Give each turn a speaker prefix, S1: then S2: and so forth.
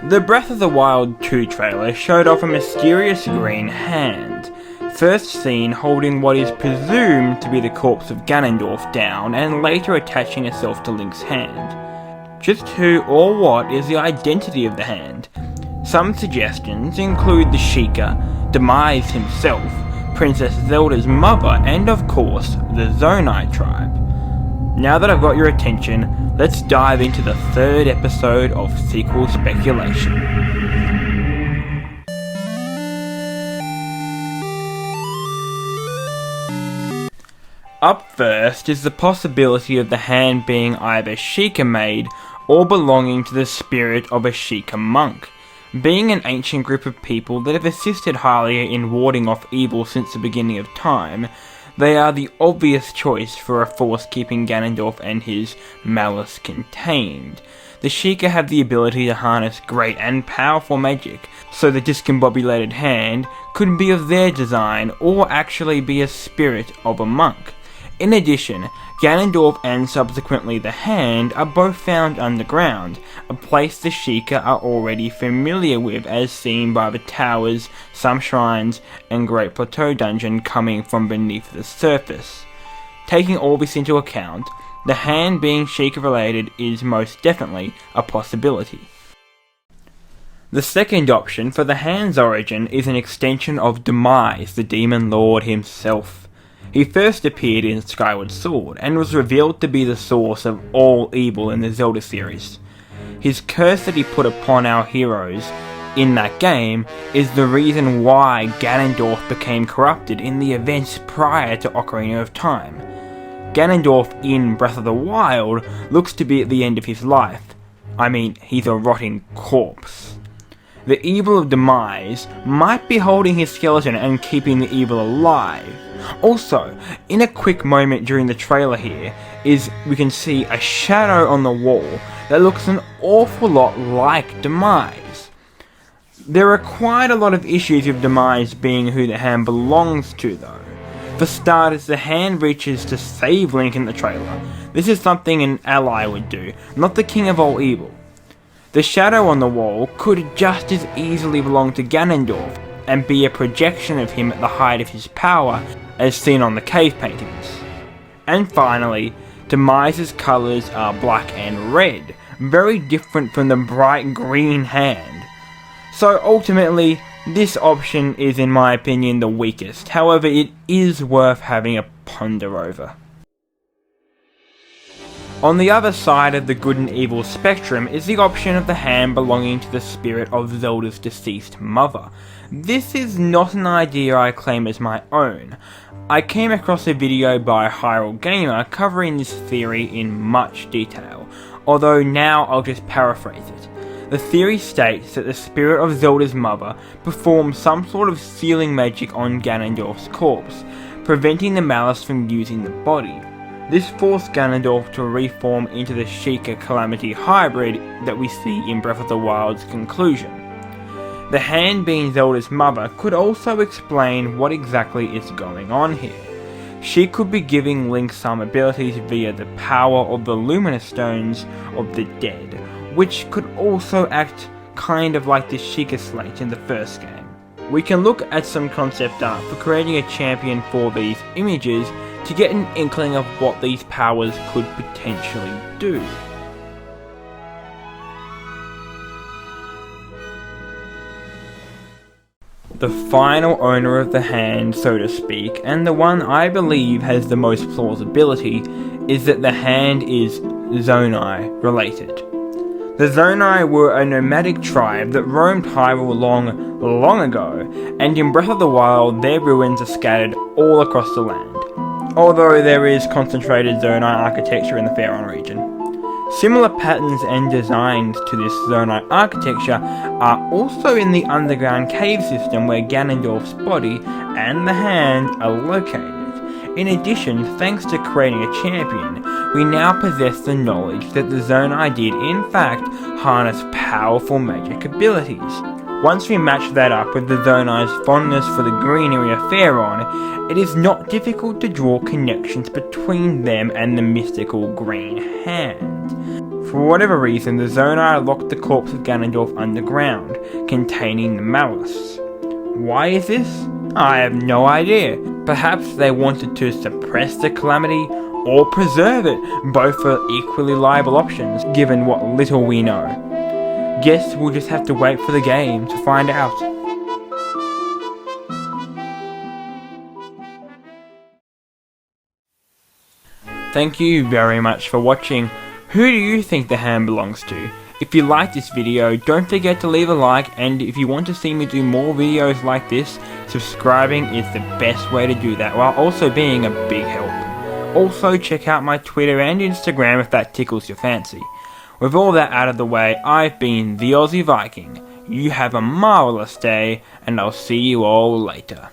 S1: The Breath of the Wild 2 trailer showed off a mysterious green hand, first seen holding what is presumed to be the corpse of Ganondorf down and later attaching itself to Link's hand. Just who or what is the identity of the hand? Some suggestions include the Sheikah, Demise himself, Princess Zelda's mother, and of course, the Zonai tribe. Now that I've got your attention, let's dive into the third episode of sequel speculation. Up first is the possibility of the hand being either Sheikah made or belonging to the spirit of a Sheikah monk. Being an ancient group of people that have assisted Hylia in warding off evil since the beginning of time, they are the obvious choice for a force keeping Ganondorf and his malice contained. The Sheikah have the ability to harness great and powerful magic, so the discombobulated hand could be of their design or actually be a spirit of a monk. In addition, Ganondorf and subsequently the Hand are both found underground, a place the Sheikah are already familiar with as seen by the towers, some shrines, and Great Plateau Dungeon coming from beneath the surface. Taking all this into account, the Hand being Sheikah related is most definitely a possibility. The second option for the Hand's origin is an extension of Demise, the Demon Lord himself. He first appeared in Skyward Sword, and was revealed to be the source of all evil in the Zelda series. His curse that he put upon our heroes in that game is the reason why Ganondorf became corrupted in the events prior to Ocarina of Time. Ganondorf in Breath of the Wild looks to be at the end of his life. I mean, he's a rotting corpse. The evil of Demise might be holding his skeleton and keeping the evil alive. Also, in a quick moment during the trailer here, we can see a shadow on the wall that looks an awful lot like Demise. There are quite a lot of issues with Demise being who the Hand belongs to though. For starters, the Hand reaches to save Link in the trailer. This is something an ally would do, not the king of all evil. The shadow on the wall could just as easily belong to Ganondorf and be a projection of him at the height of his power as seen on the cave paintings. And finally, Demise's colours are black and red, very different from the bright green Hand. So ultimately, this option is in my opinion the weakest, however it is worth having a ponder over. On the other side of the good and evil spectrum is the option of the Hand belonging to the spirit of Zelda's deceased mother. This is not an idea I claim as my own. I came across a video by Hyrule Gamer covering this theory in much detail, although now I'll just paraphrase it. The theory states that the spirit of Zelda's mother performed some sort of sealing magic on Ganondorf's corpse, preventing the malice from using the body. This forced Ganondorf to reform into the Sheikah Calamity hybrid that we see in Breath of the Wild's conclusion. The Hand being Zelda's mother could also explain what exactly is going on here. She could be giving Link some abilities via the power of the Luminous Stones of the Dead, which could also act kind of like the Sheikah Slate in the first game. We can look at some concept art for creating a champion for these images to get an inkling of what these powers could potentially do. The final owner of the Hand, so to speak, and the one I believe has the most plausibility, is that the Hand is Zonai related. The Zonai were a nomadic tribe that roamed Hyrule long ago, and in Breath of the Wild their ruins are scattered all across the land, although there is concentrated Zonai architecture in the Faron region. Similar patterns and designs to this Zonai architecture are also in the underground cave system where Ganondorf's body and the Hand are located. In addition, thanks to creating a champion, we now possess the knowledge that the Zonai did in fact harness powerful magic abilities. Once we match that up with the Zonai's fondness for the greenery of Faron, it is not difficult to draw connections between them and the mystical Green Hand. For whatever reason, the Zonai locked the corpse of Ganondorf underground, containing the malice. Why is this? I have no idea. Perhaps they wanted to suppress the calamity or preserve it. Both are equally liable options, given what little we know. Guess we'll just have to wait for the game to find out. Thank you very much for watching. Who do you think the hand belongs to? If you liked this video, don't forget to leave a like, and if you want to see me do more videos like this, subscribing is the best way to do that, while also being a big help. Also check out my Twitter and Instagram if that tickles your fancy. With all that out of the way, I've been the Aussie Viking. You have a marvellous day, and I'll see you all later.